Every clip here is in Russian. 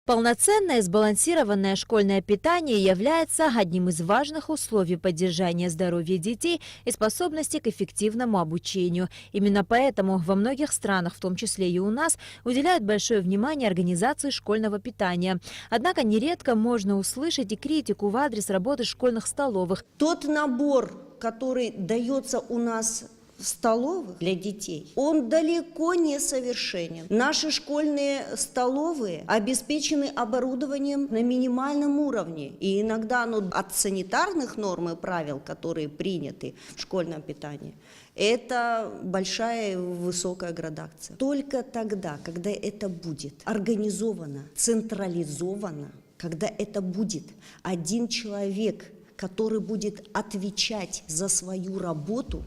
Полноценное и сбалансированное школьное питание является одним из важных условий поддержания здоровья детей и способности к эффективному обучению. Именно поэтому во многих странах, в том числе и у нас, уделяют большое внимание организации школьного питания. Однако нередко можно услышать и критику в адрес работы школьных столовых. Тот набор, который дается у нас в столовых для детей, он далеко не совершенен. Наши школьные столовые обеспечены оборудованием на минимальном уровне. И иногда от санитарных норм и правил, которые приняты в школьном питании, это большая высокая градация. Только тогда, когда это будет организовано, централизовано, когда это будет один человек, который будет отвечать за свою работу,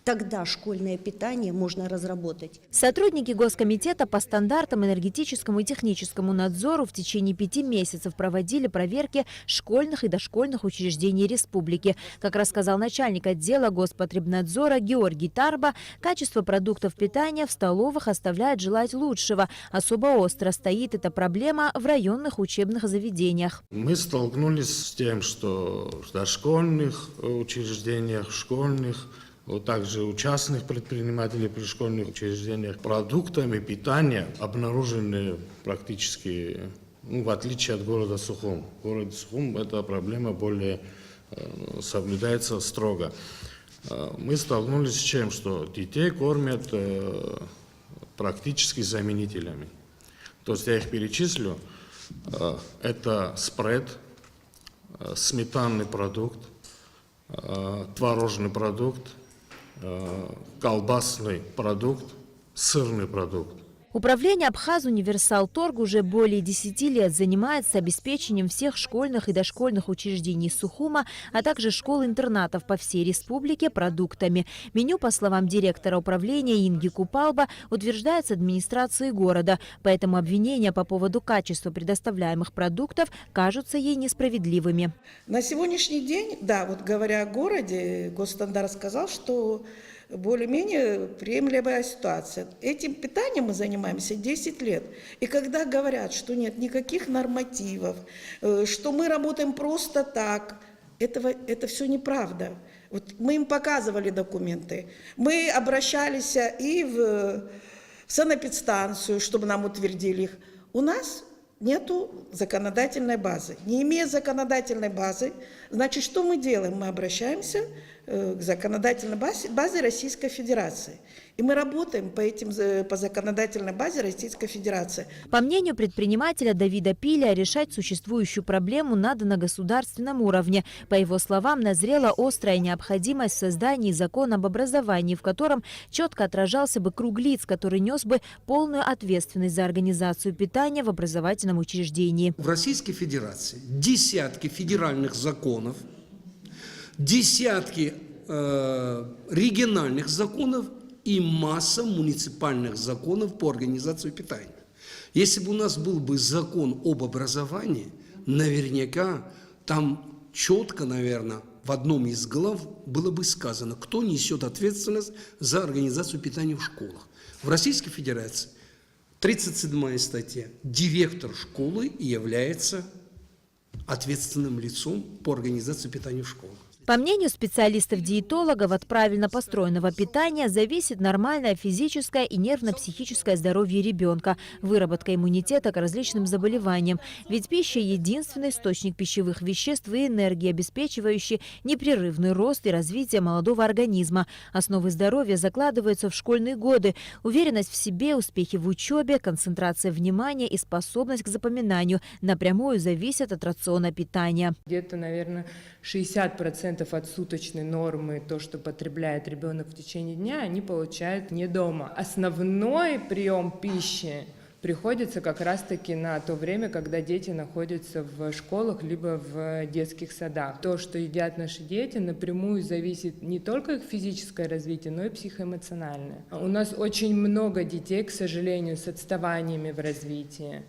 тогда школьное питание можно разработать. Сотрудники Госкомитета по стандартам энергетическому и техническому надзору в течение 5 месяцев проводили проверки школьных и дошкольных учреждений республики. Как рассказал начальник отдела Господребнадзора Георгий Тарба, качество продуктов питания в столовых оставляет желать лучшего. Особо остро стоит эта проблема в районных учебных заведениях. Мы столкнулись с тем, что в дошкольных учреждениях, школьных, также у частных предпринимателей при школьных учреждениях продуктами питания обнаружены практически, в отличие от города Сухум. В городе Сухум эта проблема более соблюдается строго. Мы столкнулись с чем, что детей кормят практически заменителями. То есть я их перечислю. Это спред, сметанный продукт, творожный продукт, колбасный продукт, сырный продукт. Управление Абхаз-Универсал-Торг уже более 10 лет занимается обеспечением всех школьных и дошкольных учреждений Сухума, а также школ-интернатов по всей республике продуктами. Меню, по словам директора управления Инги Купалба, утверждается администрацией города, поэтому обвинения по поводу качества предоставляемых продуктов кажутся ей несправедливыми. На сегодняшний день, да, вот говоря о городе, госстандарт сказал, что более-менее приемлемая ситуация. Этим питанием мы занимаемся 10 лет. И когда говорят, что нет никаких нормативов, что мы работаем просто так, это все неправда. Вот мы им показывали документы. Мы обращались и в санэпидстанцию, чтобы нам утвердили их. У нас нету законодательной базы. Не имея законодательной базы, значит, что мы делаем? Мы обращаемся к законодательной базе Российской Федерации. И мы работаем по законодательной базе Российской Федерации. По мнению предпринимателя Давида Пиля, решать существующую проблему надо на государственном уровне. По его словам, назрела острая необходимость в создании закона об образовании, в котором четко отражался бы круг лиц, который нес бы полную ответственность за организацию питания в образовательном учреждении. В Российской Федерации десятки федеральных законов, десятки региональных законов и масса муниципальных законов по организации питания. Если бы у нас был бы закон об образовании, наверняка там четко, наверное, в одном из глав было бы сказано, кто несет ответственность за организацию питания в школах. В Российской Федерации 37-я статья. Директор школы является ответственным лицом по организации питания в школах. По мнению специалистов-диетологов, от правильно построенного питания зависит нормальное физическое и нервно-психическое здоровье ребенка, выработка иммунитета к различным заболеваниям. Ведь пища – единственный источник пищевых веществ и энергии, обеспечивающий непрерывный рост и развитие молодого организма. Основы здоровья закладываются в школьные годы. Уверенность в себе, успехи в учебе, концентрация внимания и способность к запоминанию напрямую зависят от рациона питания. Где-то, наверное, 60% от суточной нормы, то, что потребляет ребенок в течение дня, они получают не дома. Основной прием пищи приходится как раз-таки на то время, когда дети находятся в школах либо в детских садах. То, что едят наши дети, напрямую зависит не только их физическое развитие, но и психоэмоциональное. У нас очень много детей, к сожалению, с отставаниями в развитии,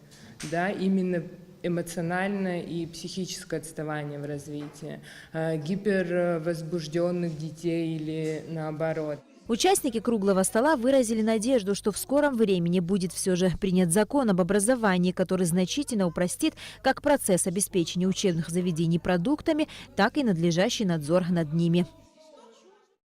да, именно эмоциональное и психическое отставание в развитии, гипервозбужденных детей или наоборот. Участники круглого стола выразили надежду, что в скором времени будет все же принят закон об образовании, который значительно упростит как процесс обеспечения учебных заведений продуктами, так и надлежащий надзор над ними.